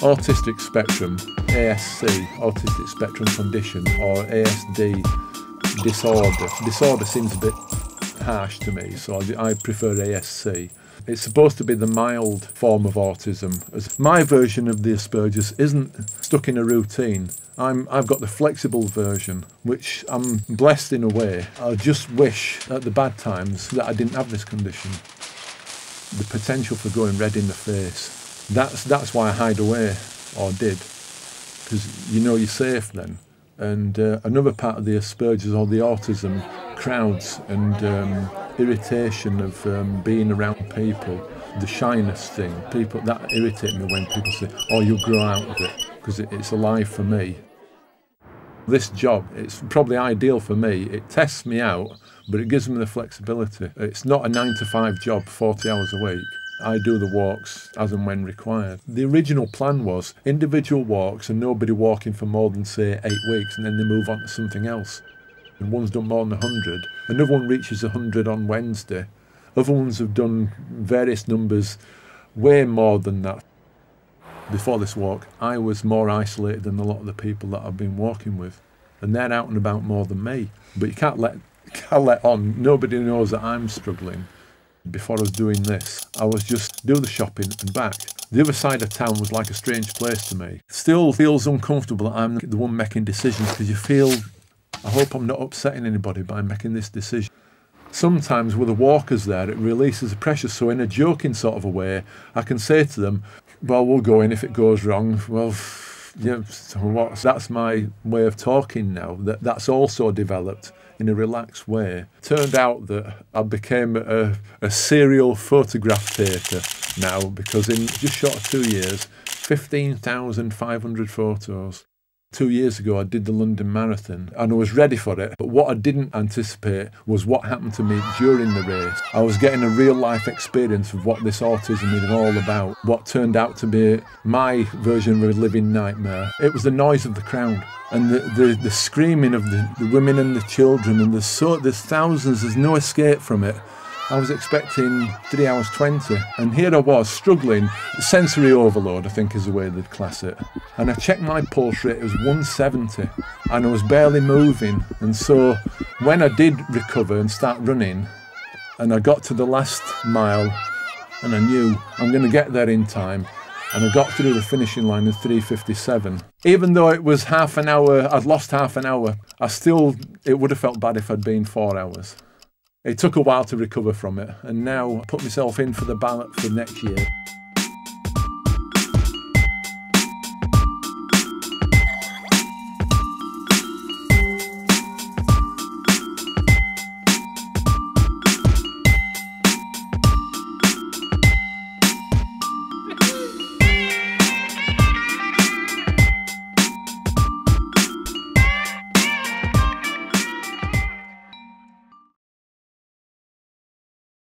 autistic spectrum, ASC, autistic spectrum condition, or ASD, disorder. Disorder seems a bit harsh to me, so I prefer ASC. It's supposed to be the mild form of autism. As my version of the Asperger's isn't stuck in a routine. I've got the flexible version, which I'm blessed in a way. I just wish at the bad times that I didn't have this condition. The potential for going red in the face. That's why I hide away, or did, because you know you're safe then. And another part of the Asperger's or the autism, crowds and irritation of being around people, the shyness thing. People, that irritates me when people say, "Oh, you'll grow out of it," because it's alive for me. This job, it's probably ideal for me. It tests me out, but it gives me the flexibility. It's not a 9-to-5 job, 40 hours a week. I do the walks as and when required. The original plan was individual walks and nobody walking for more than, say, 8 weeks, and then they move on to something else. And one's done more than 100. Another one reaches 100 on Wednesday. Other ones have done various numbers, way more than that. Before this walk, I was more isolated than a lot of the people that I've been walking with. And they're out and about more than me. But you can't let on. Nobody knows that I'm struggling. Before I was doing this, I was just do the shopping and back. The other side of town was like a strange place to me. Still feels uncomfortable that I'm the one making decisions, because you feel, I hope I'm not upsetting anybody by making this decision. Sometimes with the walkers there, it releases the pressure. So in a joking sort of a way, I can say to them, "Well, we'll go in if it goes wrong." Well, yeah, so what? That's my way of talking now. That's also developed in a relaxed way. Turned out that I became a serial photograph taker now, because in just short of 2 years, 15,500 photos. 2 years ago, I did the London Marathon and I was ready for it. But what I didn't anticipate was what happened to me during the race. I was getting a real life experience of what this autism is all about. What turned out to be my version of a living nightmare. It was the noise of the crowd and the screaming of the women and the children, and there's thousands, there's no escape from it. I was expecting 3 hours 20, and here I was struggling. Sensory overload, I think, is the way they'd class it. And I checked my pulse rate, it was 170, and I was barely moving. And so when I did recover and start running, and I got to the last mile, and I knew I'm going to get there in time, and I got through the finishing line in 3:57. Even though it was half an hour, I'd lost half an hour, it would have felt bad if I'd been 4 hours. It took a while to recover from it, and now I put myself in for the ballot for next year.